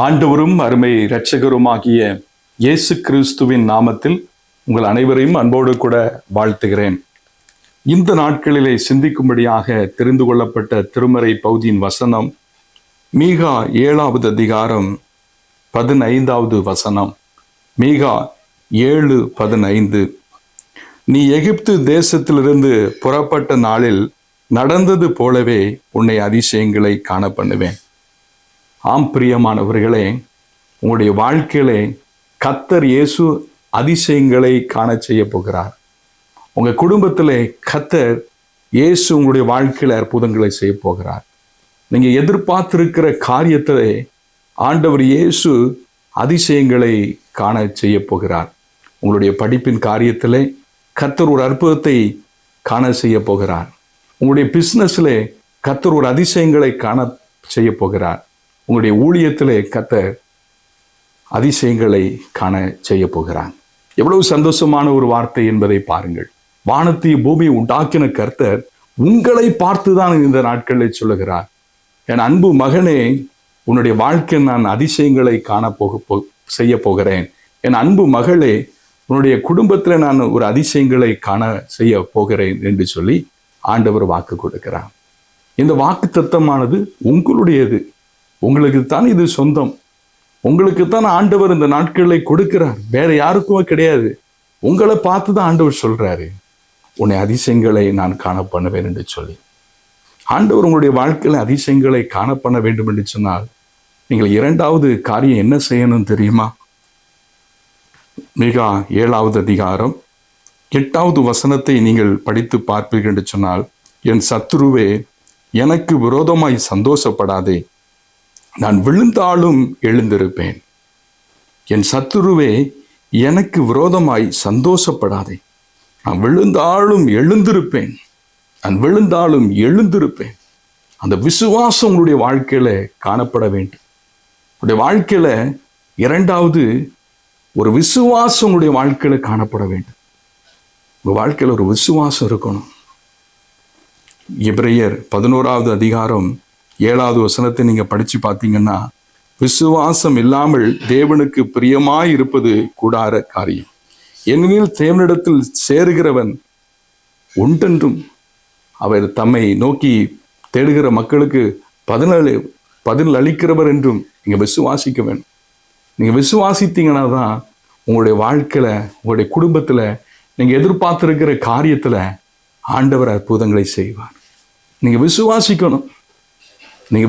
ஆண்டவரும் அருமை இரட்சகருமாகிய இயேசு கிறிஸ்துவின் நாமத்தில் உங்கள் அனைவரையும் அன்போடு கூட வாழ்த்துகிறேன். இந்த நாட்களிலே சிந்திக்கும்படியாக தெரிந்து கொள்ளப்பட்ட திருமறை பகுதியின் வசனம் மீகா 7வது அதிகாரம் 15வது வசனம். மீகா 7:15. நீ எகிப்து தேசத்திலிருந்து புறப்பட்ட நாளில் நடந்தது போலவே உன்னை அதிசயங்களை காண பண்ணுவேன். ஆம் பிரியமானவர்களே, உங்களுடைய வாழ்க்கையிலே கர்த்தர் இயேசு அதிசயங்களை காண செய்ய போகிறார். உங்கள் குடும்பத்திலே கர்த்தர் இயேசு உங்களுடைய வாழ்க்கையில அற்புதங்களை செய்ய போகிறார். நீங்க எதிர்பார்த்திருக்கிற காரியத்திலே ஆண்டவர் இயேசு அதிசயங்களை காண செய்ய போகிறார். உங்களுடைய படிப்பின் காரியத்திலே கர்த்தர் ஒரு அற்புதத்தை காண செய்ய போகிறார். உங்களுடைய பிசினஸ்ல கர்த்தர் ஒரு அதிசயங்களை காண செய்ய போகிறார். உங்களுடைய ஊழியத்திலே கர்த்தர் அதிசயங்களை காண செய்ய போகிறார். எவ்வளவு சந்தோஷமான ஒரு வார்த்தை என்பதை பாருங்கள். வானத்தையும் பூமியை உண்டாக்கின கர்த்தர் உங்களை பார்த்துதான் இந்த நாட்களில் சொல்லுகிறார், என் அன்பு மகனே, உன்னுடைய வாழ்க்கையில் நான் அதிசயங்களை செய்ய போகிறேன். என் அன்பு மகளே, உன்னுடைய குடும்பத்தில் நான் ஒரு அதிசயங்களை காண செய்ய போகிறேன் என்று சொல்லி ஆண்டவர் வாக்கு கொடுக்கிறார். இந்த வாக்கு தத்தமானது உங்களுடையது. உங்களுக்கு தான் இது சொந்தம். உங்களுக்கு தான் ஆண்டவர் இந்த நாட்களை கொடுக்கிறார். வேற யாருக்குமே கிடையாது. உங்களை பார்த்து தான் ஆண்டவர் சொல்றாரு, உன்னை அதிசயங்களை நான் காண பண்ணுவேன் என்று சொல்லி. ஆண்டவர் உங்களுடைய வாழ்க்கையில அதிசயங்களை காண பண்ண வேண்டும் என்று சொன்னால் நீங்கள் 2வது காரியம் என்ன செய்யணும் தெரியுமா? மீகா 7வது அதிகாரம் 8வது வசனத்தை நீங்கள் படித்து பார்ப்பீர்கள் என்று சொன்னால், என் சத்துருவே, எனக்கு விரோதமாய் சந்தோஷப்படாதே, நான் விழுந்தாலும் எழுந்திருப்பேன். என் சத்துருவே, எனக்கு விரோதமாய் சந்தோஷப்படாதே, நான் விழுந்தாலும் எழுந்திருப்பேன். நான் விழுந்தாலும் எழுந்திருப்பேன். அந்த விசுவாசம் உங்களுடைய வாழ்க்கையில காணப்பட வேண்டும். உங்களுடைய வாழ்க்கையில 2வது ஒரு விசுவாசம் உங்களுடைய வாழ்க்கையில காணப்பட வேண்டும். உங்க வாழ்க்கையில ஒரு விசுவாசம் இருக்கணும். எபிரேயர் 11வது அதிகாரம் 7வது வசனத்தை நீங்க படிச்சு பார்த்தீங்கன்னா, விசுவாசம் இல்லாமல் தேவனுக்கு பிரியமாய் இருப்பது கூடார காரியம். ஏனெனில் தேவனிடத்தில் சேருகிறவன் உண்டென்றும் அவர் தம்மை நோக்கி தேடுகிற மக்களுக்கு பதில் அளிக்கிறவர் என்றும் நீங்க விசுவாசிக்க வேண்டும். நீங்க விசுவாசித்தீங்கன்னா தான் உங்களுடைய வாழ்க்கையில, உங்களுடைய குடும்பத்துல, நீங்க எதிர்பார்த்திருக்கிற காரியத்துல ஆண்டவர் அற்புதங்களை செய்வார். நீங்க விசுவாசிக்கணும். நீங்க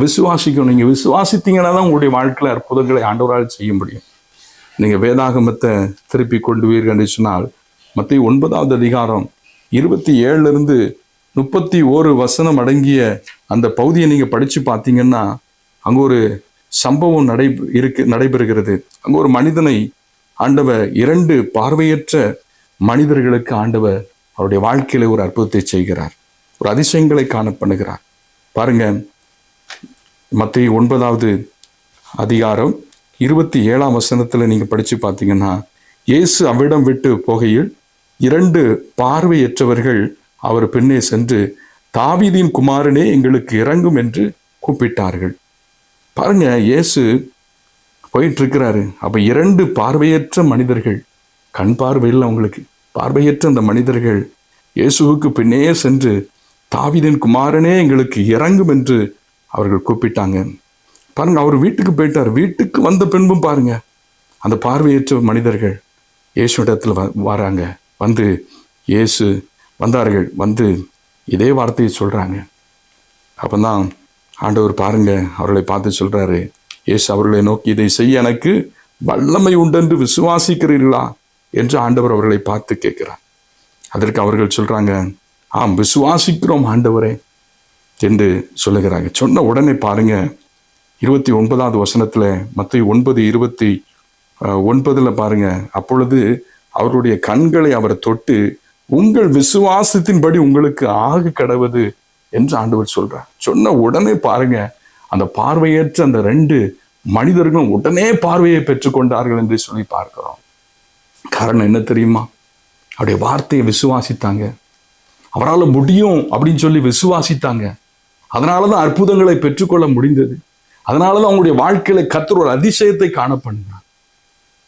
விசுவாசித்தீங்கன்னா தான் உங்களுடைய வாழ்க்கையில அற்புதங்களை ஆண்டவரால் செய்ய முடியும். நீங்க வேதாகமத்தை திருப்பி கொண்டுவீர்கள் என்று சொன்னால், மத்தேயு 9வது அதிகாரம் 27 31 வசனம் அடங்கிய அந்த பகுதியை நீங்க படிச்சு பார்த்தீங்கன்னா, அங்க ஒரு சம்பவம் நடைபெறுகிறது. அங்க ஒரு மனிதனை ஆண்டவர் 2 பார்வையற்ற மனிதர்களுக்கு ஆண்டவர் அவருடைய வாழ்க்கையில ஒரு அற்புதத்தை செய்கிறார். ஒரு அதிசயங்களை காண பண்ணுகிறார். பாருங்க, மத்தேயு 9வது அதிகாரம் 27 வசனத்துல நீங்க படிச்சு பார்த்தீங்கன்னா, இயேசு அவ்விடம் விட்டு போகையில் 2 பார்வையற்றவர்கள் அவர் பின்னே சென்று, தாவீதின் குமாரனே, எங்களுக்கு இறங்கும் என்று கூப்பிட்டார்கள். பாருங்க, இயேசு போயிட்டு இருக்கிறாரு. அப்ப 2 பார்வையற்ற மனிதர்கள், கண் பார்வையில் அவங்களுக்கு பார்வையற்ற அந்த மனிதர்கள் இயேசுவுக்கு பின்னே சென்று, தாவீதின் குமாரனே, எங்களுக்கு இறங்கும் என்று அவர்கள் கூப்பிட்டாங்க. பாருங்க, அவர் வீட்டுக்கு போயிட்டார். வீட்டுக்கு வந்த பின்பும் பாருங்க, அந்த பார்வையற்ற மனிதர்கள் இயேசு இடத்துல வராங்க. வந்து இயேசு வந்தார்கள். வந்து இதே வார்த்தையை சொல்றாங்க. அப்பதான் ஆண்டவர் பாருங்க அவர்களை பார்த்து சொல்றாரு, இயேசு அவர்களை நோக்கி, இதை செய்ய எனக்கு வல்லமை உண்டென்று விசுவாசிக்கிறீர்களா என்று ஆண்டவர் அவர்களை பார்த்து கேட்கிறார். அதற்கு அவர்கள் சொல்றாங்க, ஆம், விசுவாசிக்கிறோம் ஆண்டவரே என்று சொல்லுகிறாங்க. சொன்ன உடனே பாருங்க, 29வது வசனத்துல, மத்தேயு 9:29 பாருங்க, அப்பொழுது அவருடைய கண்களை அவர் தொட்டு, உங்கள் விசுவாசத்தின்படி உங்களுக்கு ஆக கடவது என்று ஆண்டவர் சொல்றார். சொன்ன உடனே பாருங்க, அந்த பார்வையற்ற அந்த 2 மனிதர்களும் உடனே பார்வையை பெற்றுக்கொண்டார்கள் என்று சொல்லி பார்க்கிறோம். காரணம் என்ன தெரியுமா? அவருடைய வார்த்தையை விசுவாசித்தாங்க. அவரால் முடியும் அப்படின்னு சொல்லி விசுவாசித்தாங்க. அதனாலதான் அற்புதங்களை பெற்றுக்கொள்ள முடிந்தது. அதனாலதான் அவங்களுடைய வாழ்க்கையில கர்த்தர் ஒரு அதிசயத்தை காண பண்ணினார்.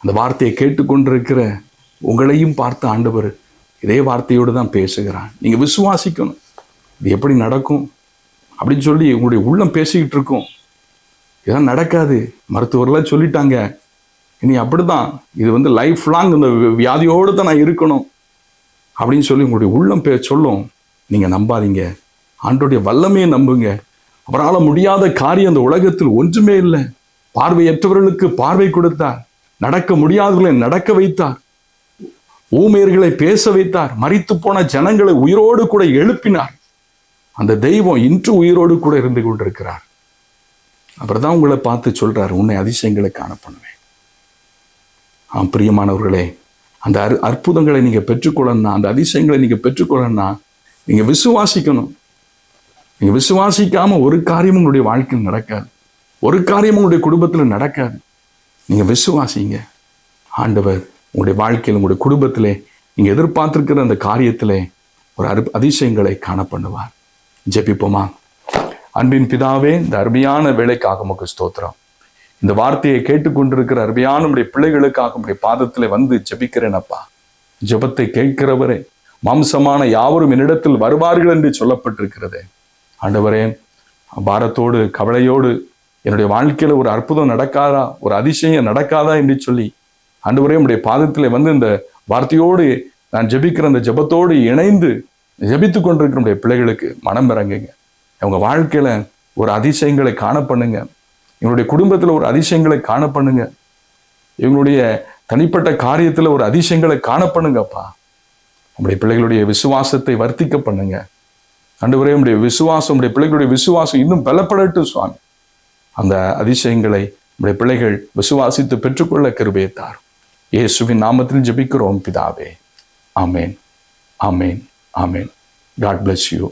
அந்த வார்த்தையை கேட்டுக்கொண்டிருக்கிற உங்களையும் பார்த்த ஆண்டவர் இதே வார்த்தையோடு தான் பேசுகிறான். நீங்க விசுவாசிக்கணும். இது எப்படி நடக்கும் அப்படின்னு சொல்லி உங்களுடைய உள்ளம் பேசிக்கிட்டு இருக்கும். இதெல்லாம் நடக்காது, மருத்துவர்லாம் சொல்லிட்டாங்க, இனி அப்படிதான், இது லைஃப் லாங் இந்த வியாதியோடு தான் நான் இருக்கணும் அப்படின்னு சொல்லி உங்களுடைய உள்ளம் சொல்லும். நீங்க நம்பாதீங்க, ஆண்டோடைய வல்லமையை நம்புங்க. அவரால் முடியாத காரியம் அந்த உலகத்தில் ஒன்றுமே இல்லை. பார்வையற்றவர்களுக்கு பார்வை கொடுத்தார், நடக்க முடியாதவர்களை நடக்க வைத்தார், ஊமையர்களை பேச வைத்தார், மரித்து போன ஜனங்களை உயிரோடு கூட எழுப்பினார். அந்த தெய்வம் இன்று உயிரோடு கூட இருந்து கொண்டிருக்கிறார். அப்புறம் தான் உங்களை பார்த்து சொல்றார், உன்னை அதிசயங்களை காண பண்ணுவேன். பிரியமானவர்களே, அந்த அற்புதங்களை நீங்க பெற்றுக்கொள்ளணும்னா, அந்த அதிசயங்களை நீங்க பெற்றுக்கொள்ளணும்னா நீங்க விசுவாசிக்கணும். நீங்க விசுவாசிக்காம ஒரு காரியம் உங்களுடைய வாழ்க்கையில் நடக்காது, ஒரு காரியம் உங்களுடைய குடும்பத்தில் நடக்காது. நீங்க விசுவாசிங்க. ஆண்டவர் உங்களுடைய வாழ்க்கையில், உங்களுடைய குடும்பத்திலே நீங்க எதிர்பார்த்திருக்கிற அந்த காரியத்திலே ஒரு அதிசயங்களை காண பண்ணுவார். ஜெபிப்போமா. அன்பின் பிதாவே, இந்த அருமையான வேலைக்காக உமக்கு ஸ்தோத்திரம். இந்த வார்த்தையை கேட்டுக்கொண்டிருக்கிற அருமையான உடைய பிள்ளைகளுக்காக உடைய பாதத்திலே வந்து ஜெபிக்கிறேன் அப்பா. ஜெபத்தை கேட்கிறவரே, மாம்சமான யாவரும் என்னிடத்தில் வருவார்கள் என்று சொல்லப்பட்டிருக்கிறதே. ஆண்டவரே, பாரத்தோடு கவலையோடு என்னுடைய வாழ்க்கையில ஒரு அற்புதம் நடக்காதா, ஒரு அதிசயம் நடக்காதா என்று சொல்லி ஆண்டவரே உடைய பாதத்திலே வந்து இந்த வார்த்தையோடு நான் ஜெபிக்கிற அந்த ஜெபத்தோடு இணைந்து ஜெபித்து கொண்டிருக்கிற உடைய பிள்ளைகளுக்கு மனம் இறங்குங்க. அவங்க வாழ்க்கையில ஒரு அதிசயங்களை காண பண்ணுங்க. எங்களுடைய குடும்பத்துல ஒரு அதிசயங்களை காண பண்ணுங்க. இவங்களுடைய தனிப்பட்ட காரியத்துல ஒரு அதிசயங்களை காண பண்ணுங்கப்பா. நம்முடைய பிள்ளைகளுடைய விசுவாசத்தை வர்த்திக்க பண்ணுங்க. ஆண்டவரே, உடைய விசுவாசம், உடைய பிள்ளைகளுடைய விசுவாசம் இன்னும் பலப்படட்டும் சுவாமி. அந்த அதிசயங்களை நம்முடைய பிள்ளைகள் விசுவாசித்து பெற்றுக்கொள்ள கிருபையை தாரும். இயேசுவின் நாமத்தில் ஜெபிக்கிறோம் பிதாவே. ஆமேன், ஆமேன், ஆமேன். God bless you.